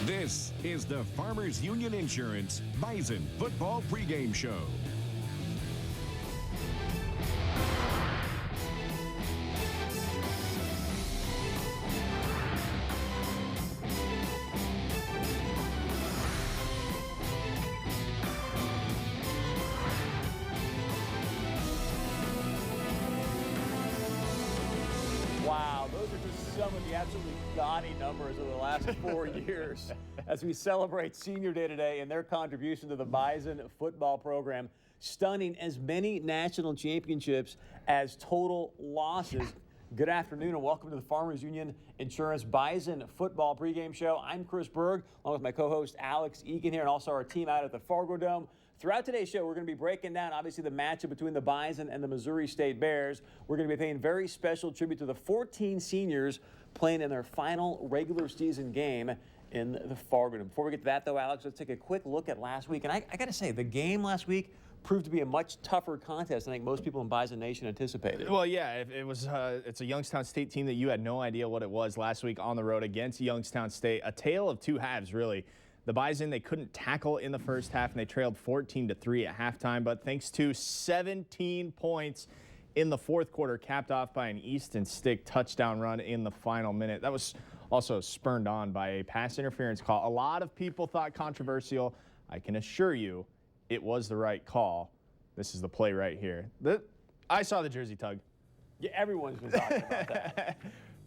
This is the Farmers Union Insurance Bison Football Pregame Show. Wow, those are just some of the absolutely gaudy numbers of the last 4 years as we celebrate Senior Day today and their contribution to the Bison football program, stunning as many national championships as total losses. Good afternoon and welcome to the Farmers Union Insurance Bison football pregame show. I'm Chris Berg, along with my co-host Alex Egan here, and also our team out at the Fargo Dome. Throughout today's show, we're going to be breaking down, obviously, the matchup between the Bison and the Missouri State Bears. We're going to be paying very special tribute to the 14 seniors playing in their final regular season game in the Fargo Dome. Before we get to that, though, Alex, let's take a quick look at last week. And I got to say, the game last week proved to be a much tougher contest than I think most people in Bison Nation anticipated. Well, yeah, it's a Youngstown State team that you had no idea what it was last week on the road against Youngstown State. A tale of two halves, really. The Bison, they couldn't tackle in the first half, and they trailed 14-3 at halftime. But thanks to 17 points in the fourth quarter, capped off by an Easton Stick touchdown run in the final minute. That was also spurned on by a pass interference call. A lot of people thought controversial. I can assure you it was the right call. This is the play right here. I saw the jersey tug. Yeah, everyone's been talking about that.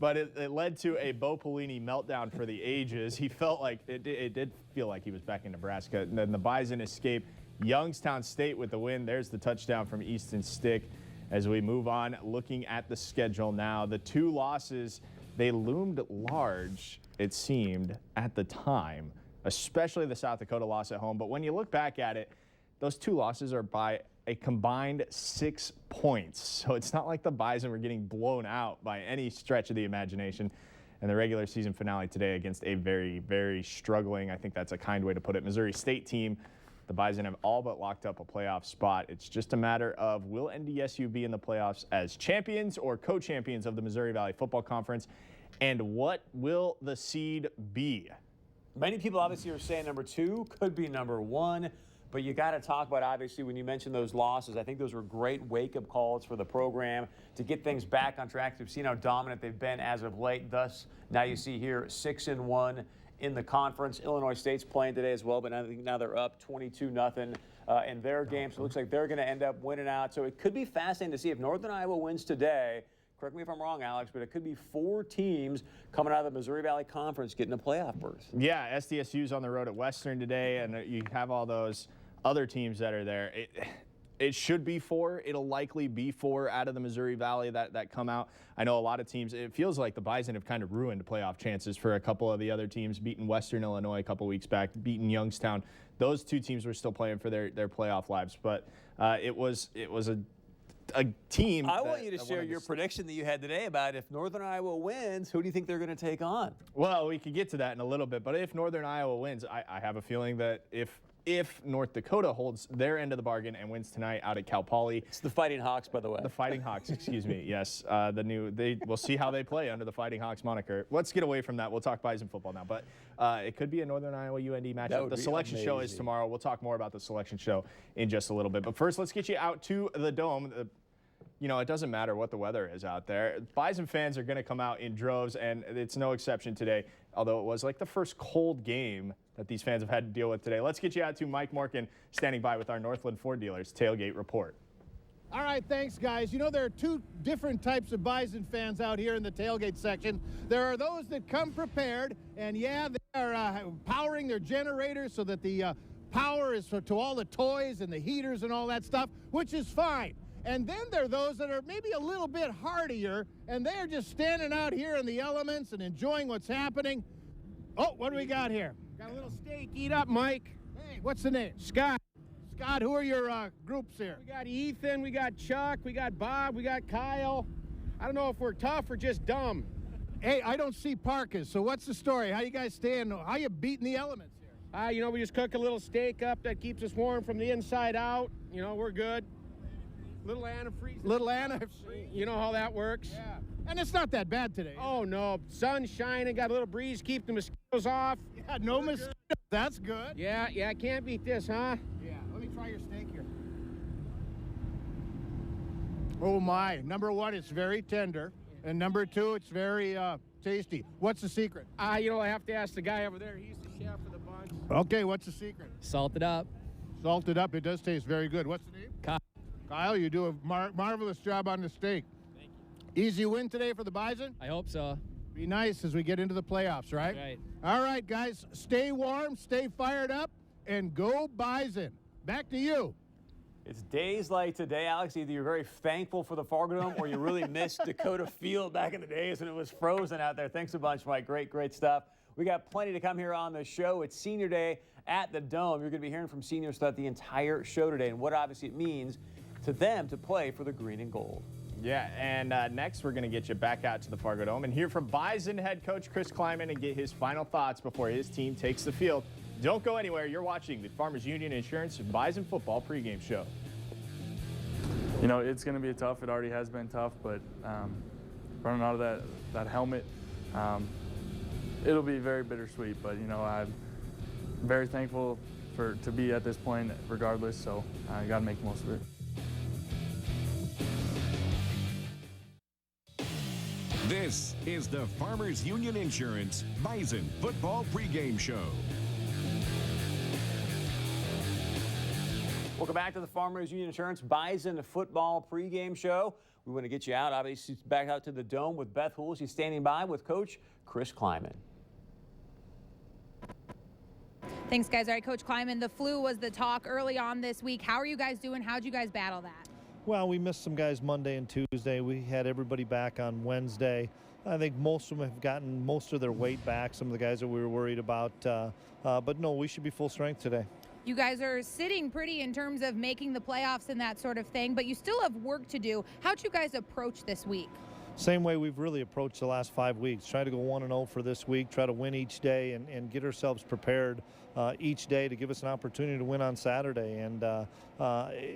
But it led to a Bo Pelini meltdown for the ages. He felt like it did feel like he was back in Nebraska. And then the Bison escape. Youngstown State with the win. There's the touchdown from Easton Stick. As we move on, looking at the schedule now, the two losses, they loomed large, it seemed, at the time, especially the South Dakota loss at home. But when you look back at it, those two losses are by a combined 6 points. So it's not like the Bison were getting blown out by any stretch of the imagination. And the regular season finale today against a very, very struggling, I think that's a kind way to put it, Missouri State team. The Bison have all but locked up a playoff spot. It's just a matter of, will NDSU be in the playoffs as champions or co-champions of the Missouri Valley Football Conference? And what will the seed be? Many people obviously are saying number 2 could be number 1. But you got to talk about, obviously, when you mentioned those losses, I think those were great wake-up calls for the program to get things back on track. We've seen how dominant they've been as of late. Thus, now you see here 6-1 in the conference. Illinois State's playing today as well, but I think now they're up 22-0 in their game. So it looks like they're going to end up winning out. So it could be fascinating to see if Northern Iowa wins today. Correct me if I'm wrong, Alex, but it could be 4 teams coming out of the Missouri Valley Conference getting a playoff berth. Yeah, SDSU's on the road at Western today, and you have all those other teams that are there. It should be 4. It'll likely be 4 out of the Missouri Valley that come out. I know a lot of teams, it feels like the Bison have kind of ruined playoff chances for a couple of the other teams, beating Western Illinois a couple weeks back, beating Youngstown. Those two teams were still playing for their playoff lives, but it was a team. I want you to share your prediction that you had today about if Northern Iowa wins, who do you think they're going to take on? Well, we could get to that in a little bit, but if Northern Iowa wins, I have a feeling that if North Dakota holds their end of the bargain and wins tonight out at Cal Poly. It's the Fighting Hawks, by the way. The Fighting Hawks, excuse me. Yes, we'll see how they play under the Fighting Hawks moniker. Let's get away from that. We'll talk Bison football now, but it could be a Northern Iowa UND matchup. The selection show is tomorrow. We'll talk more about the selection show in just a little bit. But first, let's get you out to the Dome. You know, it doesn't matter what the weather is out there. Bison fans are going to come out in droves, and it's no exception today, although it was like the first cold game that these fans have had to deal with today. Let's get you out to Mike Morkin standing by with our Northland Ford Dealers Tailgate Report. All right, thanks, guys. You know, there are 2 different types of Bison fans out here in the tailgate section. There are those that come prepared, and yeah, they are powering their generators so that the power is to all the toys and the heaters and all that stuff, which is fine. And then there are those that are maybe a little bit hardier, and they're just standing out here in the elements and enjoying what's happening. Oh, what do we got here? Got a little steak. Eat up, Mike. Hey, what's the name? Scott. Scott, who are your groups here? We got Ethan, we got Chuck, we got Bob, we got Kyle. I don't know if we're tough or just dumb. Hey, I don't see Parkas, so what's the story? How you guys staying? How you beating the elements here? We just cook a little steak up that keeps us warm from the inside out. We're good. Little Anna freezing. Little Anna. You know how that works. Yeah. And it's not that bad today. Oh, no. Sun shining, got a little breeze, keep the mosquitoes off. Yeah, no mosquitoes. That's good. Yeah, can't beat this, huh? Yeah, let me try your steak here. Oh my, number one, it's very tender. And number two, it's very tasty. What's the secret? You know, I have to ask the guy over there. He's the chef for the bunch. Okay, what's the secret? Salt it up. Salted up, it does taste very good. What's the name? Kyle. Kyle, you do a marvelous job on the steak. Thank you. Easy win today for the Bison? I hope so. Be nice as we get into the playoffs, right? Right. All right, guys, stay warm, stay fired up, and go Bison. Back to you. It's days like today, Alex. Either you're very thankful for the Fargo Dome or you really missed Dakota Field back in the days when it was frozen out there. Thanks a bunch, Mike. Great stuff. We got plenty to come here on the show. It's Senior Day at the Dome. You're going to be hearing from seniors throughout the entire show today and what obviously it means to them to play for the green and gold. Yeah, and next we're going to get you back out to the Fargo Dome and hear from Bison head coach Chris Kleiman and get his final thoughts before his team takes the field. Don't go anywhere. You're watching the Farmers Union Insurance Bison Football pregame show. You know, it's going to be tough. It already has been tough, but running out of that helmet, it'll be very bittersweet. But, you know, I'm very thankful to be at this point regardless, so I got to make the most of it. This is the Farmers Union Insurance Bison Football Pregame Show. Welcome back to the Farmers Union Insurance Bison Football Pregame Show. We want to get you out, obviously, back out to the Dome with Beth Hool. She's standing by with Coach Chris Kleiman. Thanks, guys. All right, Coach Kleiman, the flu was the talk early on this week. How are you guys doing? How'd you guys battle that? Well, we missed some guys Monday and Tuesday. We had everybody back on Wednesday. I think most of them have gotten most of their weight back, some of the guys that we were worried about. But no, we should be full strength today. You guys are sitting pretty in terms of making the playoffs and that sort of thing, but you still have work to do. How'd you guys approach this week? Same way we've really approached the last 5 weeks. Try to go 1-0 for this week, try to win each day and get ourselves prepared each day to give us an opportunity to win on Saturday. And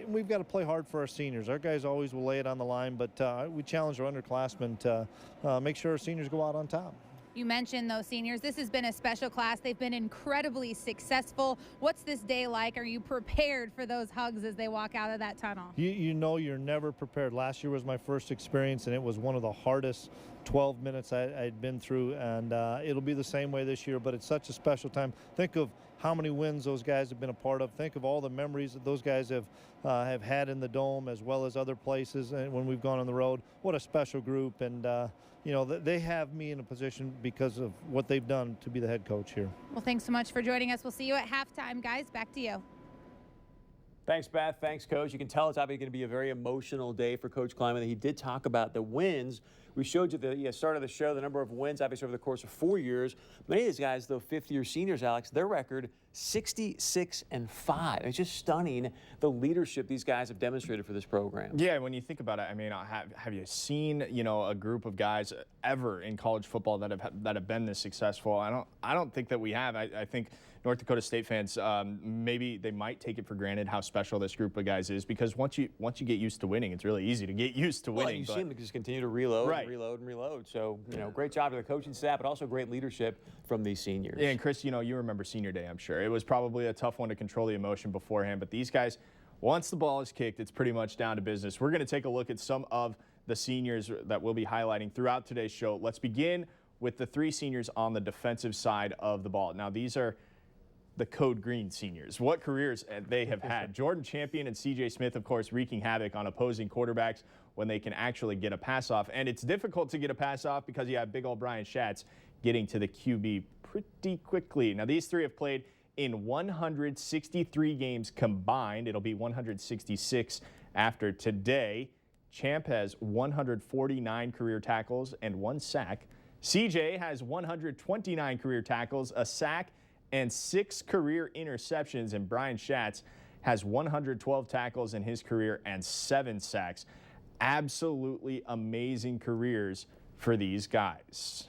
we've got to play hard for our seniors. Our guys always will lay it on the line, but we challenge our underclassmen to make sure our seniors go out on top. You mentioned those seniors. This has been a special class. They've been incredibly successful. What's this day like? Are you prepared for those hugs as they walk out of that tunnel? You know you're never prepared. Last year was my first experience, and it was one of the hardest 12 minutes I'd been through, and it'll be the same way this year, but it's such a special time. Think of how many wins those guys have been a part of. Think of all the memories that those guys have had in the Dome as well as other places and when we've gone on the road. What a special group, and you know, they have me in a position because of what they've done to be the head coach here. Well, thanks so much for joining us. We'll see you at halftime, guys. Back to you. Thanks, Beth. Thanks, Coach. You can tell it's obviously going to be a very emotional day for Coach Kleiman. He did talk about the wins. We showed you the start of the show, the number of wins, obviously, over the course of 4 years. Many of these guys, though, fifth-year seniors, Alex, their record, 66-5. It's just stunning the leadership these guys have demonstrated for this program. Yeah, when you think about it, I mean, have you seen, you know, a group of guys ever in college football that have been this successful? I don't think that we have. I think North Dakota State fans, maybe they might take it for granted how special this group of guys is, because once you get used to winning, it's really easy to get used to winning. Well, you see them just continue to reload, right. and reload, and reload. So, you know, great job to the coaching staff, but also great leadership from these seniors. Yeah, and Chris, you know, you remember senior day, I'm sure. It was probably a tough one to control the emotion beforehand, but these guys, once the ball is kicked, it's pretty much down to business. We're going to take a look at some of the seniors that we'll be highlighting throughout today's show. Let's begin with the three seniors on the defensive side of the ball. Now, these are the Code Green seniors. What careers they have had. Jordan Champion and CJ Smith, of course, wreaking havoc on opposing quarterbacks when they can actually get a pass off. And it's difficult to get a pass off because you have big old Brian Schatz getting to the QB pretty quickly. Now, these three have played in 163 games combined. It'll be 166 after today. Champ has 149 career tackles and 1 sack. CJ has 129 career tackles, a sack, and 6 career interceptions, and Brian Schatz has 112 tackles in his career and 7 sacks. Absolutely amazing careers for these guys.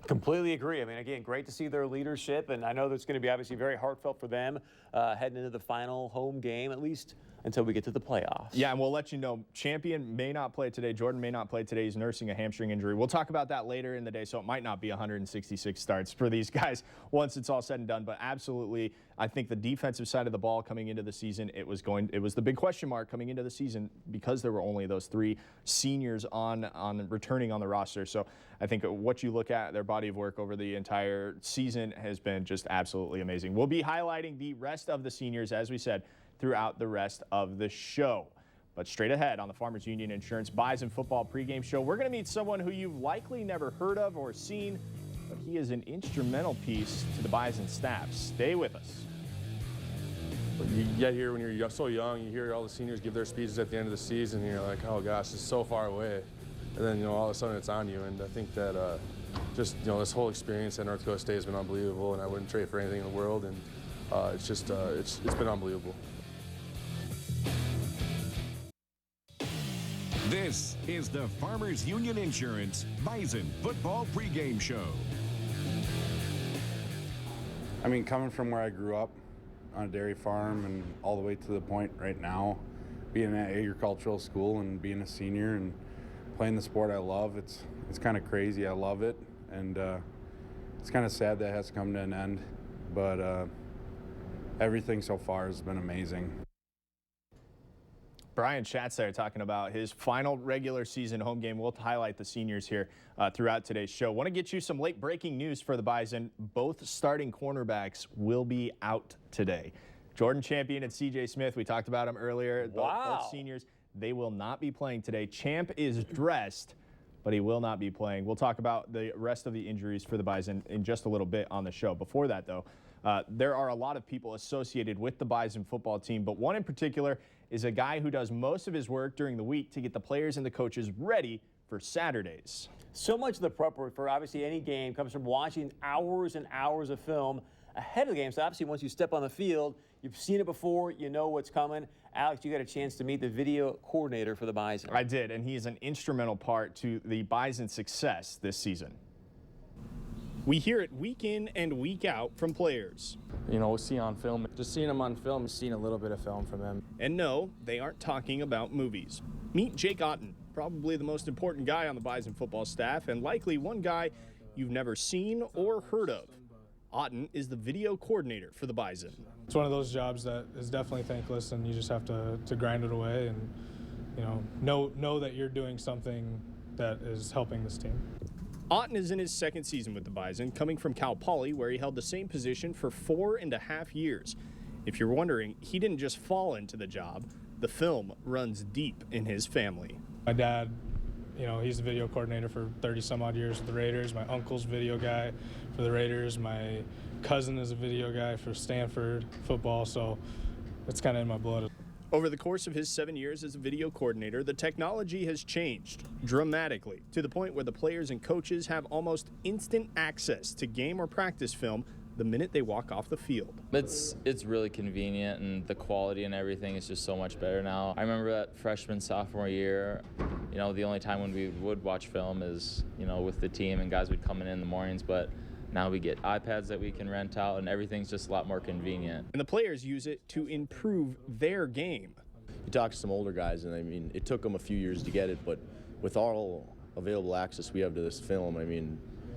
Completely agree. I mean, again, great to see their leadership, and I know that's going to be obviously very heartfelt for them heading into the final home game, at least until we get to the playoffs. Yeah, and we'll let you know, Champion may not play today. Jordan may not play today. He's nursing a hamstring injury. We'll talk about that later in the day, so it might not be 166 starts for these guys once it's all said and done. But absolutely, I think the defensive side of the ball coming into the season, it was the big question mark coming into the season because there were only those 3 seniors on returning on the roster. So I think what you look at, their body of work over the entire season has been just absolutely amazing. We'll be highlighting the rest of the seniors, as we said, throughout the rest of the show. But straight ahead on the Farmers Union Insurance Bison Football pregame show, we're going to meet someone who you've likely never heard of or seen, but he is an instrumental piece to the Bison staff. Stay with us. You get here when you're so young, you hear all the seniors give their speeches at the end of the season, and you're like, oh gosh, it's so far away. And then, all of a sudden it's on you. And I think that just, this whole experience at North Dakota State has been unbelievable, and I wouldn't trade for anything in the world. And it's just, it's been unbelievable. This is the Farmers Union Insurance Bison Football pregame show. I mean, coming from where I grew up on a dairy farm and all the way to the point right now, being at agricultural school and being a senior and playing the sport I love, it's kind of crazy. I love it, and it's kind of sad that it has to come to an end, but everything so far has been amazing. Brian Schatz there talking about his final regular season home game. We'll highlight the seniors here throughout today's show. Want to get you some late breaking news for the Bison. Both starting cornerbacks will be out today. Jordan Champion and CJ Smith, we talked about them earlier. Wow. Both seniors, they will not be playing today. Champ is dressed, but he will not be playing. We'll talk about the rest of the injuries for the Bison in just a little bit on the show. Before that, though, there are a lot of people associated with the Bison football team, but one in particular is a guy who does most of his work during the week to get the players and the coaches ready for Saturdays. So much of the prep work for obviously any game comes from watching hours and hours of film ahead of the game. So obviously once you step on the field, you've seen it before, you know what's coming. Alex, you got a chance to meet the video coordinator for the Bison. I did, and he is an instrumental part to the Bison's success this season. We hear it week in and week out from players. We'll see on film. Just seeing him on film, seen a little bit of film from him. And no, they aren't talking about movies. Meet Jake Otten, probably the most important guy on the Bison football staff, and likely one guy you've never seen or heard of. Otten is the video coordinator for the Bison. It's one of those jobs that is definitely thankless, and you just have to grind it away and know that you're doing something that is helping this team. Otten is in his second season with the Bison, coming from Cal Poly, where he held the same position for 4.5 years. If you're wondering, he didn't just fall into the job. The film runs deep in his family. My dad, he's the video coordinator for 30-some-odd years with the Raiders. My uncle's video guy for the Raiders. My cousin is a video guy for Stanford football, so it's kind of in my blood. Over the course of his 7 years as a video coordinator, the technology has changed dramatically to the point where the players and coaches have almost instant access to game or practice film the minute they walk off the field. It's really convenient, and the quality and everything is just so much better now. I remember that freshman, sophomore year, the only time when we would watch film is, with the team and guys would come in the mornings, but now we get iPads that we can rent out, and everything's just a lot more convenient. And the players use it to improve their game. You talk to some older guys, and it took them a few years to get it, but with all available access we have to this film,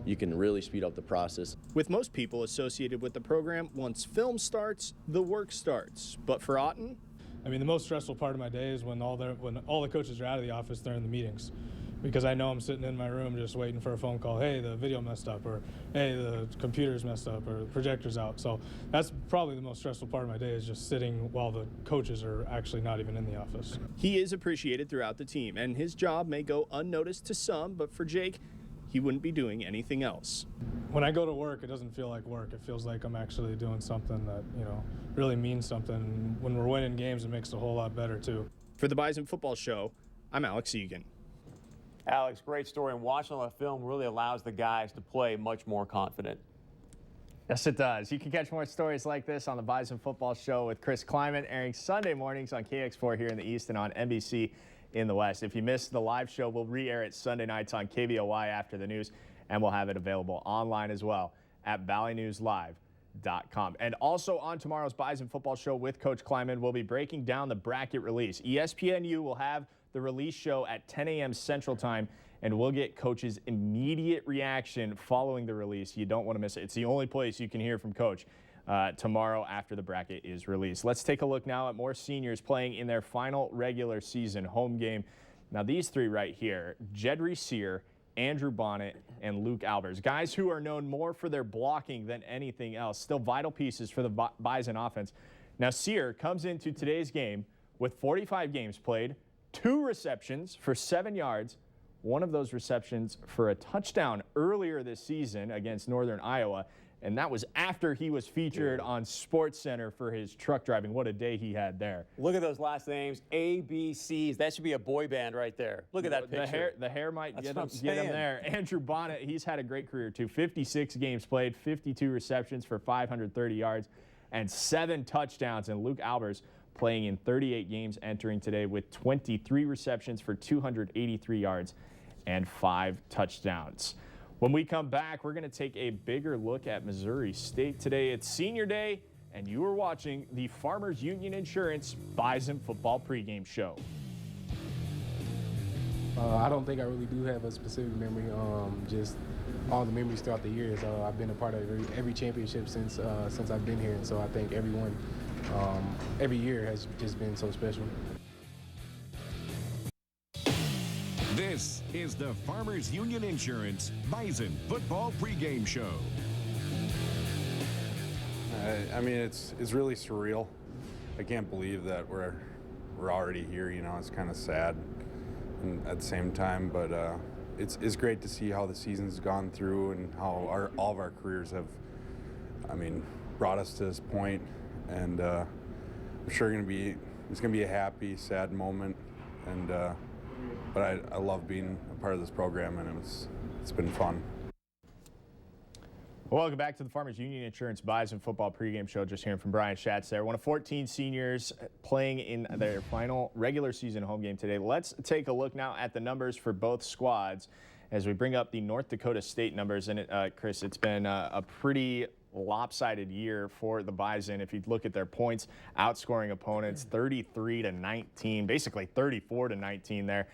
you can really speed up the process. With most people associated with the program, once film starts, the work starts. But for Otten, the most stressful part of my day is when all the coaches are out of the office, they're in the meetings. Because I know I'm sitting in my room just waiting for a phone call. Hey, the video messed up, or hey, the computer's messed up, or the projector's out. So that's probably the most stressful part of my day, is just sitting while the coaches are actually not even in the office. He is appreciated throughout the team, and his job may go unnoticed to some, but for Jake, he wouldn't be doing anything else. When I go to work, it doesn't feel like work. It feels like I'm actually doing something that, really means something. When we're winning games, it makes it a whole lot better, too. For the Bison Football Show, I'm Alex Egan. Alex, great story, and watching all the film really allows the guys to play much more confident. Yes, it does. You can catch more stories like this on the Bison Football Show with Chris Kleiman, airing Sunday mornings on KX4 here in the East and on NBC in the West. If you missed the live show, we'll re-air it Sunday nights on KBOY after the news, and we'll have it available online as well at valleynewslive.com. bison.com. And also on tomorrow's Bison Football Show with Coach Kleiman, we'll be breaking down the bracket release. ESPNU will have the release show at 10 a.m. Central Time, and we'll get Coach's immediate reaction following the release. You don't want to miss it. It's the only place you can hear from Coach tomorrow after the bracket is released. Let's take a look now at more seniors playing in their final regular season home game. Now, these three right here, Jedry Sear, Andrew Bonnet, and Luke Albers, guys who are known more for their blocking than anything else, still vital pieces for the Bison offense. Now, Sear comes into today's game with 45 games played, 2 receptions for 7 yards, one of those receptions for a touchdown earlier this season against Northern Iowa, and that was after he was featured on SportsCenter for his truck driving. What a day he had there. Look at those last names, ABCs. That should be a boy band right there. Look at that picture. The hair might get him there. Andrew Bonnet, he's had a great career too. 56 games played, 52 receptions for 530 yards, and 7 touchdowns. And Luke Albers playing in 38 games, entering today with 23 receptions for 283 yards and 5 touchdowns. When we come back, we're going to take a bigger look at Missouri State today. It's senior day, and you are watching the Farmers Union Insurance Bison Football pregame show. I don't think I really do have a specific memory. Just all the memories throughout the years. I've been a part of every championship since I've been here, and so I think everyone, every year has just been so special. This is the Farmers Union Insurance Bison Football pregame show. I mean, it's really surreal. I can't believe that we're already here. You know, it's kind of sad, and at the same time, but it's great to see how the season's gone through and how all of our careers have, I mean, brought us to this point. And I'm sure it's gonna be a happy, sad moment, and. But I love being a part of this program, and it's been fun. Welcome back to the Farmers Union Insurance Bison Football pregame show. Just hearing from Brian Schatz there. One of 14 seniors playing in their final regular season home game today. Let's take a look now at the numbers for both squads as we bring up the North Dakota State numbers. And Chris, it's been a pretty lopsided year for the Bison. If you look at their points, outscoring opponents 33-19, basically 34-19 there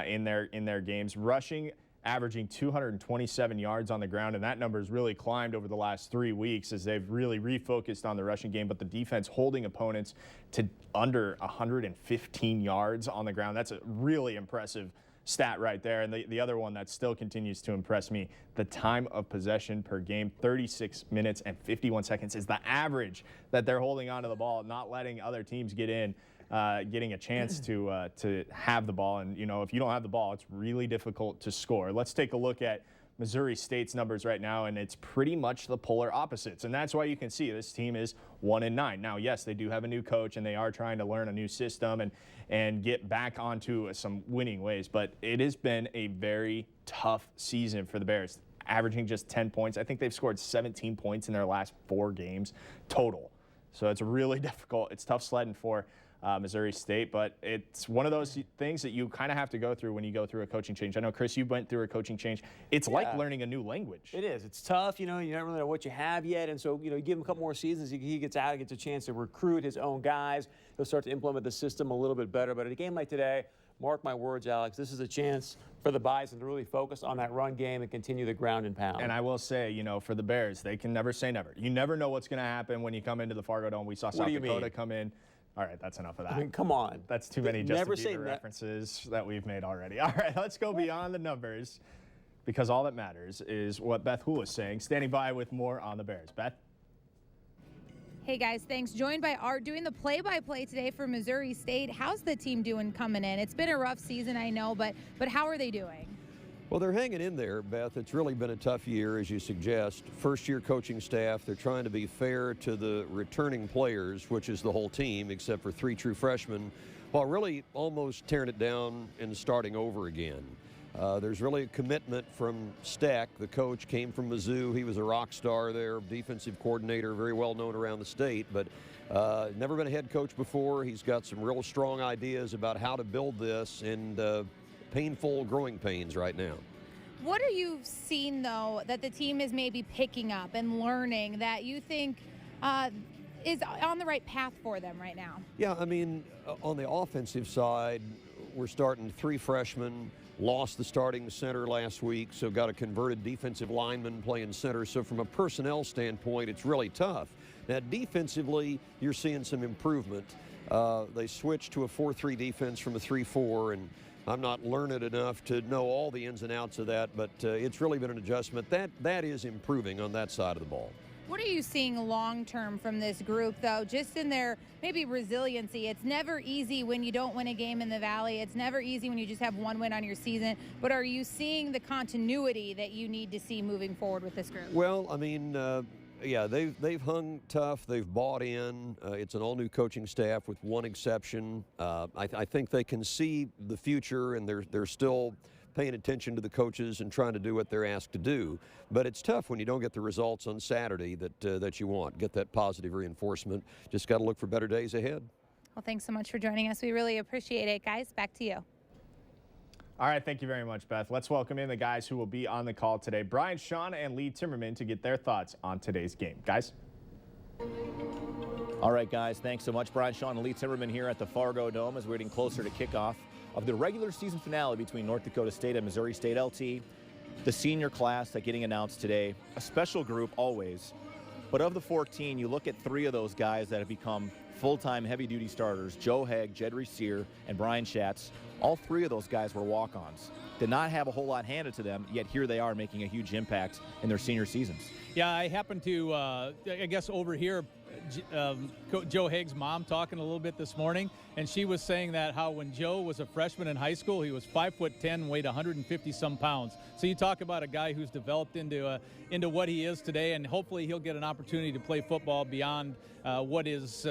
in their games. Rushing, averaging 227 yards on the ground, and that number has really climbed over the last 3 weeks as they've really refocused on the rushing game. But the defense holding opponents to under 115 yards on the ground. That's a really impressive stat right there. And the other one that still continues to impress me, the time of possession per game, 36 minutes and 51 seconds is the average that they're holding onto the ball, not letting other teams get in, getting a chance to have the ball. And, you know, if you don't have the ball, it's really difficult to score. Let's take a look at Missouri State's numbers right now, and it's pretty much the polar opposites. And that's why you can see this team is 1-9. Now, yes, they do have a new coach, and they are trying to learn a new system and get back onto some winning ways. But it has been a very tough season for the Bears, averaging just 10 points. I think they've scored 17 points in their last 4 games total. So it's really difficult. It's tough sledding for Missouri State, but it's one of those things that you kind of have to go through when you go through a coaching change. I know, Chris, you went through a coaching change. It's like learning a new language. It is. It's tough. You know, you don't really know what you have yet. And so, you know, you give him a couple more seasons, he gets out, he gets a chance to recruit his own guys. He'll start to implement the system a little bit better. But at a game like today, mark my words, Alex, this is a chance for the Bison to really focus on that run game and continue the ground and pound. And I will say, you know, for the Bears, they can never say never. You never know what's going to happen when you come into the Fargo Dome. We saw South Dakota come in. All right, that's enough of that. I mean, come on. That's too many Justin Bieber references that we've made already. All right, let's go beyond the numbers, because all that matters is what Beth Houle is saying. Standing by with more on the Bears. Beth? Hey guys, thanks. Joined by Art doing the play-by-play today for Missouri State. How's the team doing coming in? It's been a rough season, I know, but how are they doing? Well, they're hanging in there, Beth. It's really been a tough year, as you suggest. First-year coaching staff, they're trying to be fair to the returning players, which is the whole team, except for 3 true freshmen, while really almost tearing it down and starting over again. There's really a commitment from Stack. The coach came from Mizzou. He was a rock star there, defensive coordinator, very well known around the state, but never been a head coach before. He's got some real strong ideas about how to build this, and painful growing pains right now. What are you seeing, though, that the team is maybe picking up and learning that you think is on the right path for them right now? Yeah, I mean, on the offensive side, we're starting 3 freshmen, lost the starting center last week, so got a converted defensive lineman playing center. So from a personnel standpoint, it's really tough. Now, defensively, you're seeing some improvement. They switched to a 4-3 defense from a 3-4, and I'm not learned enough to know all the ins and outs of that, but it's really been an adjustment. That is improving on that side of the ball. What are you seeing long-term from this group, though, just in their maybe resiliency? It's never easy when you don't win a game in the Valley. It's never easy when you just have one win on your season. But are you seeing the continuity that you need to see moving forward with this group? Well, I mean, yeah, they've hung tough. They've bought in. It's an all-new coaching staff with one exception. I think they can see the future, and they're still paying attention to the coaches and trying to do what they're asked to do. But it's tough when you don't get the results on Saturday that you want. Get that positive reinforcement. Just got to look for better days ahead. Well, thanks so much for joining us. We really appreciate it. Guys, back to you. All right, thank you very much, Beth. Let's welcome in the guys who will be on the call today, Brian Shawn and Lee Timmerman, to get their thoughts on today's game. Guys? All right, guys, thanks so much. Brian Shawn and Lee Timmerman here at the Fargo Dome as we're getting closer to kickoff of the regular season finale between North Dakota State and Missouri State LT. The senior class that getting announced today, a special group always. But of the 14, you look at 3 of those guys that have become full-time heavy-duty starters, Joe Hegg, Jed Resear, and Brian Schatz. All 3 of those guys were walk-ons. Did not have a whole lot handed to them, yet here they are making a huge impact in their senior seasons. Yeah, I happened to, I guess, overhear Joe Haig's mom talking a little bit this morning, and she was saying that how when Joe was a freshman in high school, he was 5'10", weighed 150-some pounds. So you talk about a guy who's developed into what he is today, and hopefully he'll get an opportunity to play football beyond what is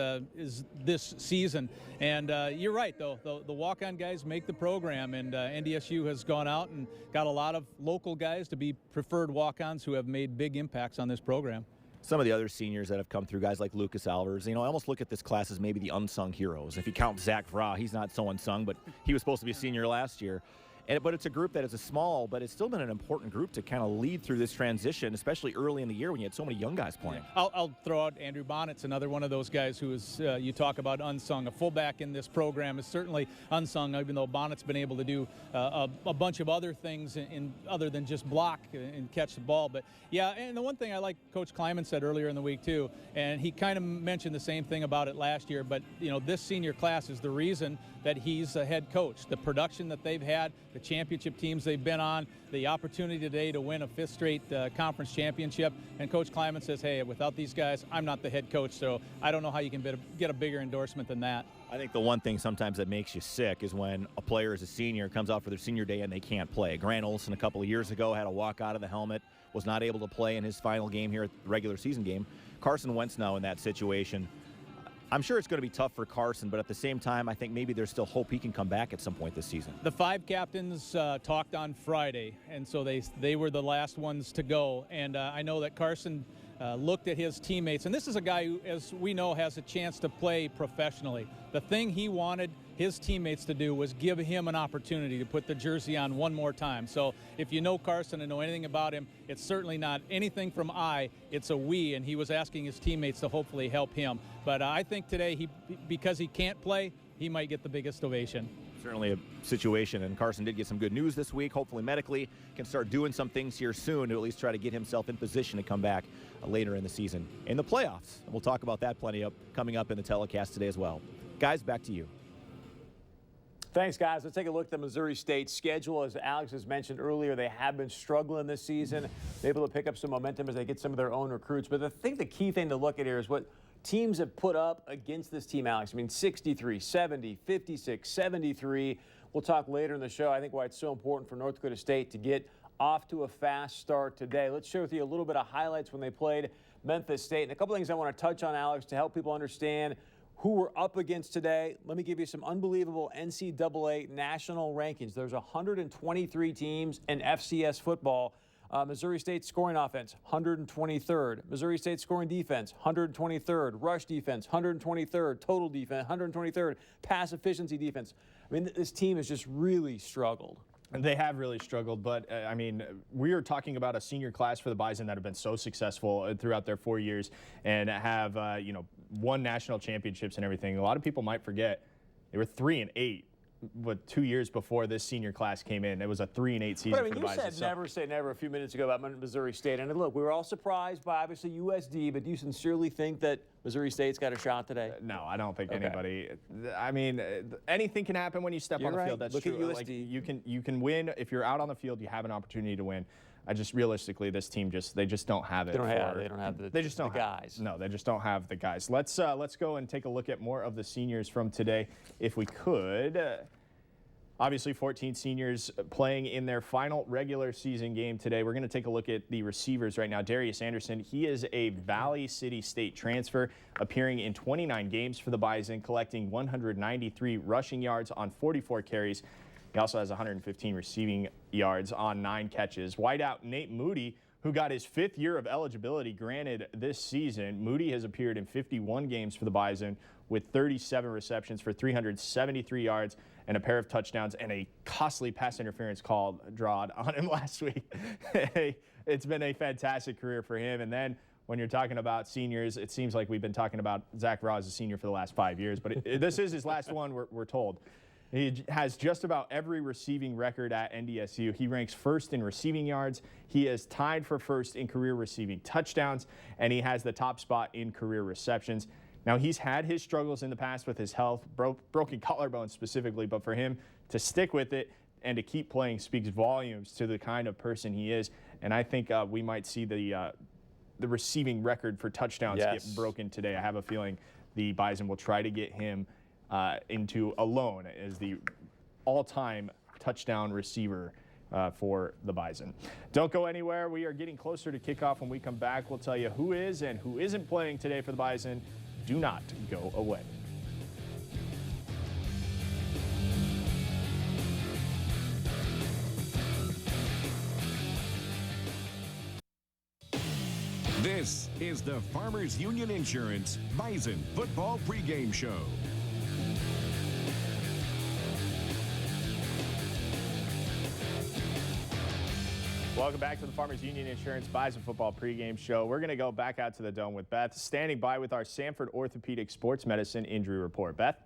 this season. And you're right, though. The walk-on guys make the program, and NDSU has gone out and got a lot of local guys to be preferred walk-ons who have made big impacts on this program. Some of the other seniors that have come through, guys like Lucas Alvers, I almost look at this class as maybe the unsung heroes. If you count Zach Vrah, he's not so unsung, but he was supposed to be a senior last year. But it's a group that is a small, but it's still been an important group to kind of lead through this transition, especially early in the year when you had so many young guys playing. I'll throw out Andrew Bonnet's another one of those guys who is, you talk about unsung. A fullback in this program is certainly unsung, even though Bonnet's been able to do a bunch of other things other than just block and catch the ball. But yeah, and the one thing I like Coach Kleiman said earlier in the week too, and he kind of mentioned the same thing about it last year, but this senior class is the reason that he's a head coach. The production that they've had, the championship teams they've been on, the opportunity today to win a 5th straight conference championship. And Coach Kleiman says, hey, without these guys, I'm not the head coach, so I don't know how you can get a bigger endorsement than that. I think the one thing sometimes that makes you sick is when a player is a senior, comes out for their senior day and they can't play. Grant Olson a couple of years ago had a walk out of the helmet, was not able to play in his final game here at the regular season game. Carson Wentz now in that situation. I'm sure it's going to be tough for Carson, but at the same time, I think maybe there's still hope he can come back at some point this season. The 5 captains talked on Friday, and so they were the last ones to go. And I know that Carson looked at his teammates, and this is a guy who, as we know, has a chance to play professionally. The thing he wanted his teammates to do was give him an opportunity to put the jersey on one more time. So if you know Carson and know anything about him, it's certainly not anything from it's a we, and he was asking his teammates to hopefully help him. But I think today, because he can't play, he might get the biggest ovation. Certainly a situation, and Carson did get some good news this week. Hopefully medically can start doing some things here soon to at least try to get himself in position to come back later in the season in the playoffs. And we'll talk about that plenty coming up in the telecast today as well. Guys, back to you. Thanks, guys. Let's take a look at the Missouri State schedule. As Alex has mentioned earlier, they have been struggling this season. They're able to pick up some momentum as they get some of their own recruits. But I think the key thing to look at here is what teams have put up against this team, Alex. I mean, 63, 70, 56, 73. We'll talk later in the show, I think, why it's so important for North Dakota State to get off to a fast start today. Let's share with you a little bit of highlights when they played Memphis State. And a couple things I want to touch on, Alex, to help people understand who we're up against today. Let me give you some unbelievable NCAA national rankings. There's 123 teams in FCS football. Missouri State scoring offense, 123rd. Missouri State scoring defense, 123rd. Rush defense, 123rd. Total defense, 123rd. Pass efficiency defense. I mean, this team has just really struggled. They have really struggled, but I mean, we are talking about a senior class for the Bison that have been so successful throughout their 4 years and have, won national championships and everything. A lot of people might forget they were 3-8. But 2 years before this senior class came in, it was a 3-8 season. But I mean, for the you Bison. said never say never a few minutes ago about Missouri State. And look, we were all surprised by obviously USD, but do you sincerely think that Missouri State's got a shot today? No, I don't think anybody. I mean, anything can happen when you step on the field. That's Look true. at USD. Like, you can win if you're out on the field. You have an opportunity to win. I just realistically, this team they just don't have it. They don't have the guys. No, they just don't have the guys. Let's go and take a look at more of the seniors from today, if we could. Obviously, 14 seniors playing in their final regular season game today. We're going to take a look at the receivers right now. Darius Anderson, he is a Valley City State transfer, appearing in 29 games for the Bison, collecting 193 rushing yards on 44 carries. He also has 115 receiving yards on 9 catches. Wideout Nate Moody, who got his 5th year of eligibility granted this season. Moody has appeared in 51 games for the Bison with 37 receptions for 373 yards and a pair of touchdowns and a costly pass interference call drawed on him last week. It's been a fantastic career for him. And then when you're talking about seniors, it seems like we've been talking about Zach Raw as a senior for the last 5 years, but this is his last one, we're told. He has just about every receiving record at NDSU. He ranks 1st in receiving yards. He is tied for 1st in career receiving touchdowns, and he has the top spot in career receptions. Now, he's had his struggles in the past with his health, broken collarbone specifically, but for him to stick with it and to keep playing speaks volumes to the kind of person he is. And I think we might see the receiving record for touchdowns get broken today. I have a feeling the Bison will try to get him into alone as the all-time touchdown receiver for the Bison. Don't go anywhere. We are getting closer to kickoff. When we come back, we'll tell you who is and who isn't playing today for the Bison. Do not go away. This is the Farmers Union Insurance Bison Football Pregame Show. Welcome back to the Farmers Union Insurance Bison Football Pregame Show. We're going to go back out to the Dome with Beth, standing by with our Sanford Orthopedic Sports Medicine Injury Report. Beth?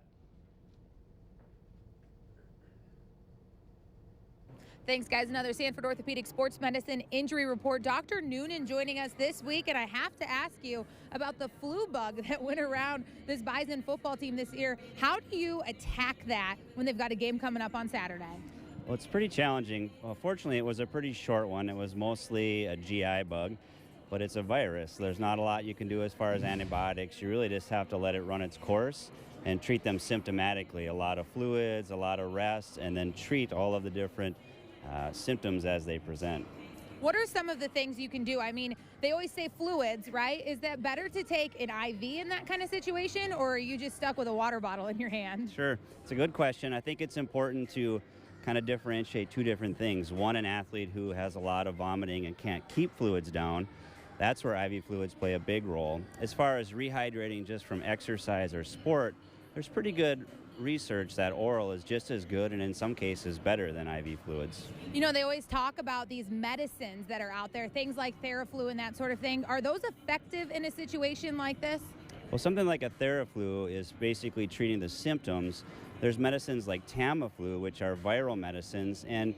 Thanks, guys. Another Sanford Orthopedic Sports Medicine Injury Report. Dr. Noonan joining us this week, and I have to ask you about the flu bug that went around this Bison football team this year. How do you attack that when they've got a game coming up on Saturday? Well, it's pretty challenging. Well, fortunately, it was a pretty short one. It was mostly a GI bug, but it's a virus. There's not a lot you can do as far as antibiotics. You really just have to let it run its course and treat them symptomatically. A lot of fluids, a lot of rest, and then treat all of the different symptoms as they present. What are some of the things you can do? I mean, they always say fluids, right? Is that better to take an IV in that kind of situation, or are you just stuck with a water bottle in your hand? Sure. It's a good question. I think it's important to kind of differentiate two different things. One, an athlete who has a lot of vomiting and can't keep fluids down. That's where IV fluids play a big role. As far as rehydrating just from exercise or sport, there's pretty good research that oral is just as good and in some cases better than IV fluids. You know, they always talk about these medicines that are out there, things like Theraflu and that sort of thing. Are those effective in a situation like this? Well, something like a Theraflu is basically treating the symptoms. There's medicines like Tamiflu, which are viral medicines, and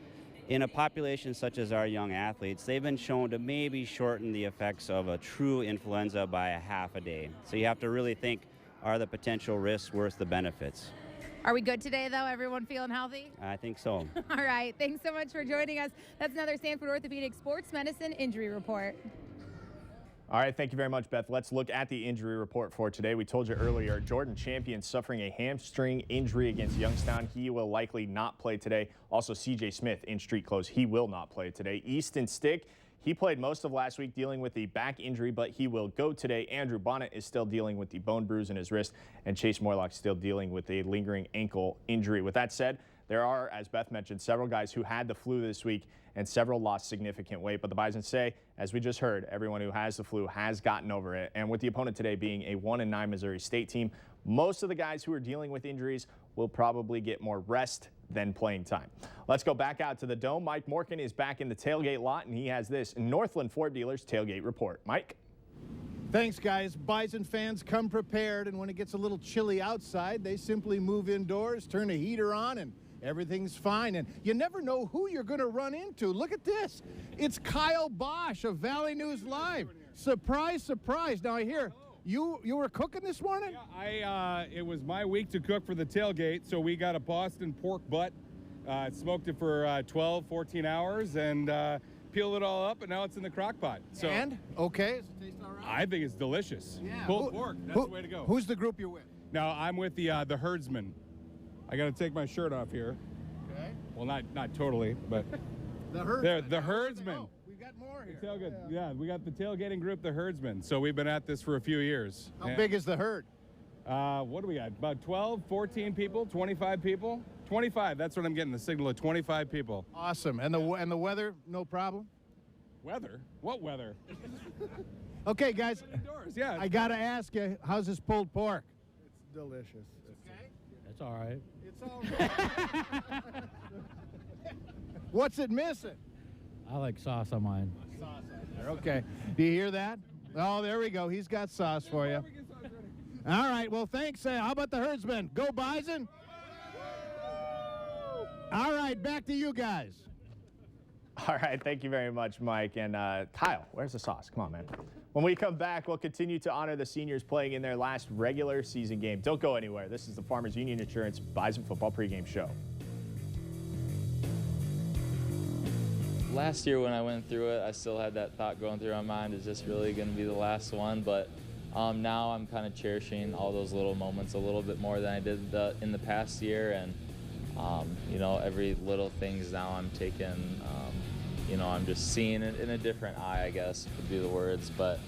in a population such as our young athletes, they've been shown to maybe shorten the effects of a true influenza by a half a day. So you have to really think, are the potential risks worth the benefits? Are we good today, though? Everyone feeling healthy? I think so. All right. Thanks so much for joining us. That's another Sanford Orthopedic Sports Medicine Injury Report. All right, thank you very much, Beth. Let's look at the injury report for today. We told you earlier, Jordan Champion suffering a hamstring injury against Youngstown. He will likely not play today. Also, CJ Smith in street clothes. He will not play today. Easton Stick, he played most of last week dealing with the back injury, but he will go today. Andrew Bonnet is still dealing with the bone bruise in his wrist, and Chase Morlock still dealing with a lingering ankle injury. With that said, There are, as Beth mentioned, several guys who had the flu this week and several lost significant weight. But the Bison say, as we just heard, everyone who has the flu has gotten over it. And with the opponent today being a 1-9 Missouri State team, most of the guys who are dealing with injuries will probably get more rest than playing time. Let's go back out to the Dome. Mike Morkin is back in the tailgate lot, and he has this Northland Ford Dealers tailgate report. Mike? Thanks, guys. Bison fans come prepared, and when it gets a little chilly outside, they simply move indoors, turn a heater on, and everything's fine. And you never know who you're going to run into. Look at this. It's Kyle Bosch of Valley News Live. Surprise, surprise. Now, I hear you were cooking this morning? Yeah, it was my week to cook for the tailgate, so we got a Boston pork butt. Smoked it for 12, 14 hours, and peeled it all up, and now it's in the crock pot. So, and? Okay. Does it taste all right? I think it's delicious. Yeah. Pulled pork, that's the way to go. Who's the group you're with? No, I'm with the herdsmen. I got to take my shirt off here. Okay. Well, not totally, but the herdsmen. The herdsmen. Oh, we got more here. Yeah, we got the tailgating group, the herdsmen. So we've been at this for a few years. How big is the herd? What do we got? About 12, 14 people, 25 people? 25, that's what I'm getting, the signal of 25 people. Awesome. And the weather, no problem? Weather? What weather? Okay, guys. Indoors, yeah. I got to ask you, how's this pulled pork? It's delicious. Okay. It's all right. It's all right. What's it missing? I like sauce on mine. Sauce on there. Okay. Do you hear that? Oh, there we go. He's got sauce for you. All right. Well, thanks. How about the herdsmen? Go Bison. All right. Back to you guys. All right, thank you very much, Mike. And Kyle, where's the sauce? Come on, man. When we come back, we'll continue to honor the seniors playing in their last regular season game. Don't go anywhere. This is the Farmers Union Insurance Bison Football pregame show. Last year when I went through it, I still had that thought going through my mind, is this really going to be the last one? But now I'm kind of cherishing all those little moments a little bit more than I did in the past year. And you know, every little things now I'm taking, you know, I'm just seeing it in a different eye, I guess would be the words. But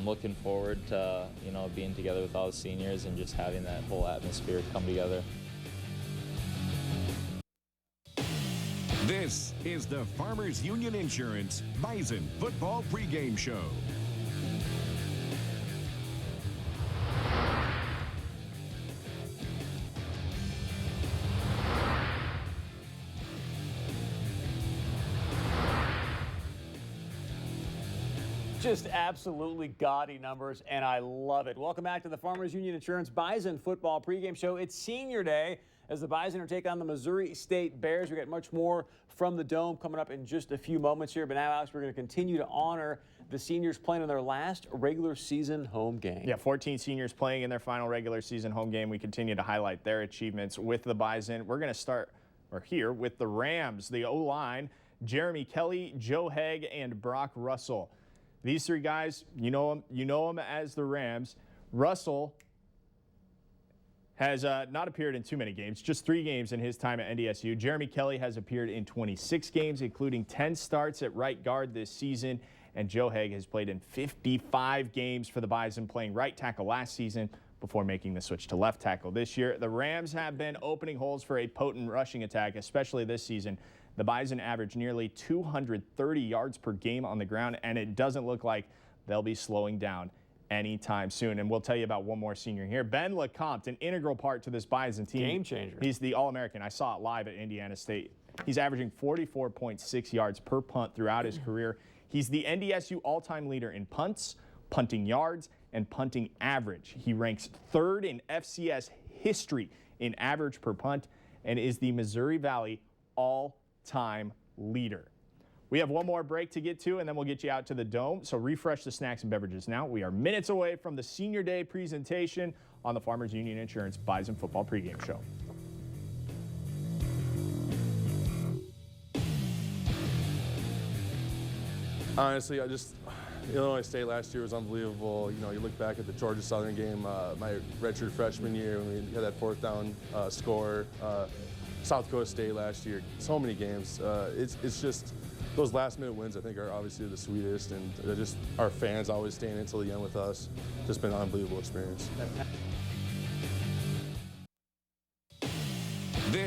looking forward to, you know, being together with all the seniors and just having that whole atmosphere come together. This is the Farmers Union Insurance Bison Football pregame show. Just absolutely gaudy numbers, and I love it. Welcome back to the Farmers Union Insurance Bison Football pregame show. It's senior day as the Bison are taking on the Missouri State Bears. We got much more from the Dome coming up in just a few moments here. But now, Alex, we're going to continue to honor the seniors playing in their last regular season home game. Yeah, 14 seniors playing in their final regular season home game. We continue to highlight their achievements with the Bison. We're going to start here with the Rams, the O-line, Jeremy Kelly, Joe Haig, and Brock Russell. These three guys, you know them as the Rams. Russell has not appeared in too many games, just 3 games in his time at NDSU. Jeremy Kelly has appeared in 26 games, including 10 starts at right guard this season. And Joe Haig has played in 55 games for the Bison, playing right tackle last season before making the switch to left tackle this year. The Rams have been opening holes for a potent rushing attack, especially this season. The Bison average nearly 230 yards per game on the ground, and it doesn't look like they'll be slowing down anytime soon. And we'll tell you about one more senior here. Ben LeCompte, an integral part to this Bison team. Game changer. He's the All-American. I saw it live at Indiana State. He's averaging 44.6 yards per punt throughout his career. He's the NDSU all-time leader in punts, punting yards, and punting average. He ranks 3rd in FCS history in average per punt and is the Missouri Valley all-time leader. We have one more break to get to, and then we'll get you out to the Dome. So refresh the snacks and beverages now. We are minutes away from the Senior Day presentation on the Farmers Union Insurance Bison Football pregame show. Honestly, Illinois State last year was unbelievable. You know, you look back at the Georgia Southern game, my redshirt freshman year when we had that 4th down score. South Dakota State last year, so many games. It's just those last-minute wins, I think, are obviously the sweetest, and just our fans always staying until the end with us. Just been an unbelievable experience.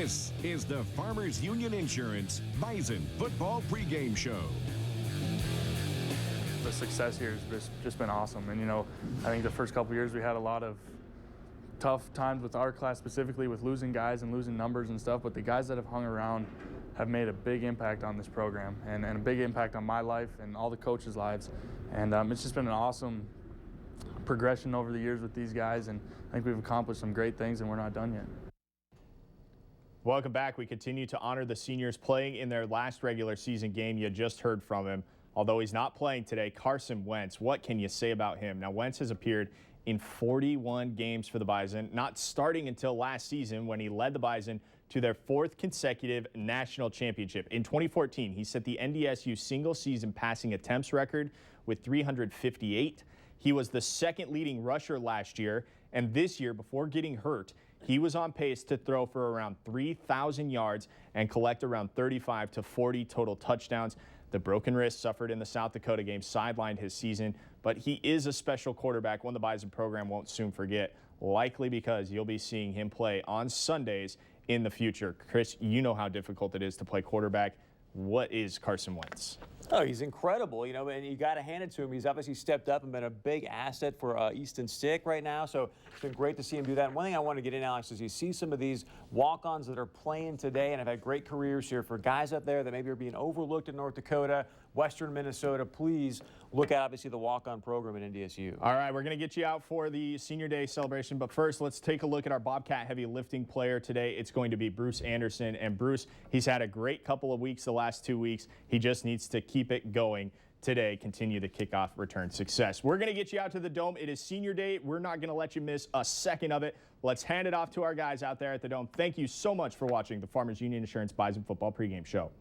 This is the Farmers Union Insurance Bison Football Pregame Show. The success here has just been awesome. And, you know, I think the first couple years we had a lot of tough times with our class, specifically with losing guys and losing numbers and stuff, but the guys that have hung around have made a big impact on this program and a big impact on my life and all the coaches' lives. And it's just been an awesome progression over the years with these guys, and I think we've accomplished some great things, and we're not done yet. Welcome back. We continue to honor the seniors playing in their last regular season game. You just heard from him. Although he's not playing today, Carson Wentz, what can you say about him? Now, Wentz has appeared in 41 games for the Bison, not starting until last season when he led the Bison to their 4th consecutive national championship. In 2014, he set the NDSU single-season passing attempts record with 358. He was the 2nd leading rusher last year, and this year, before getting hurt, he was on pace to throw for around 3,000 yards and collect around 35 to 40 total touchdowns. The broken wrist suffered in the South Dakota game sidelined his season, but he is a special quarterback, one the Bison program won't soon forget, likely because you'll be seeing him play on Sundays in the future. Chris, you know how difficult it is to play quarterback. What is Carson Wentz? Oh, he's incredible, you know, and you got to hand it to him. He's obviously stepped up and been a big asset for Easton Stick right now, so it's been great to see him do that. And one thing I want to get in, Alex, is you see some of these walk-ons that are playing today and have had great careers here for guys up there that maybe are being overlooked in North Dakota, Western Minnesota. Please look at, obviously, the walk-on program at NDSU. All right, we're going to get you out for the Senior Day celebration, but first, let's take a look at our Bobcat heavy lifting player today. It's going to be Bruce Anderson, and Bruce, he's had a great couple of weeks the last 2 weeks. He just needs to keep it going today, continue the kickoff return success. We're going to get you out to the Dome. It is Senior Day. We're not going to let you miss a second of it. Let's hand it off to our guys out there at the Dome. Thank you so much for watching the Farmers Union Insurance Bison Football Pregame Show.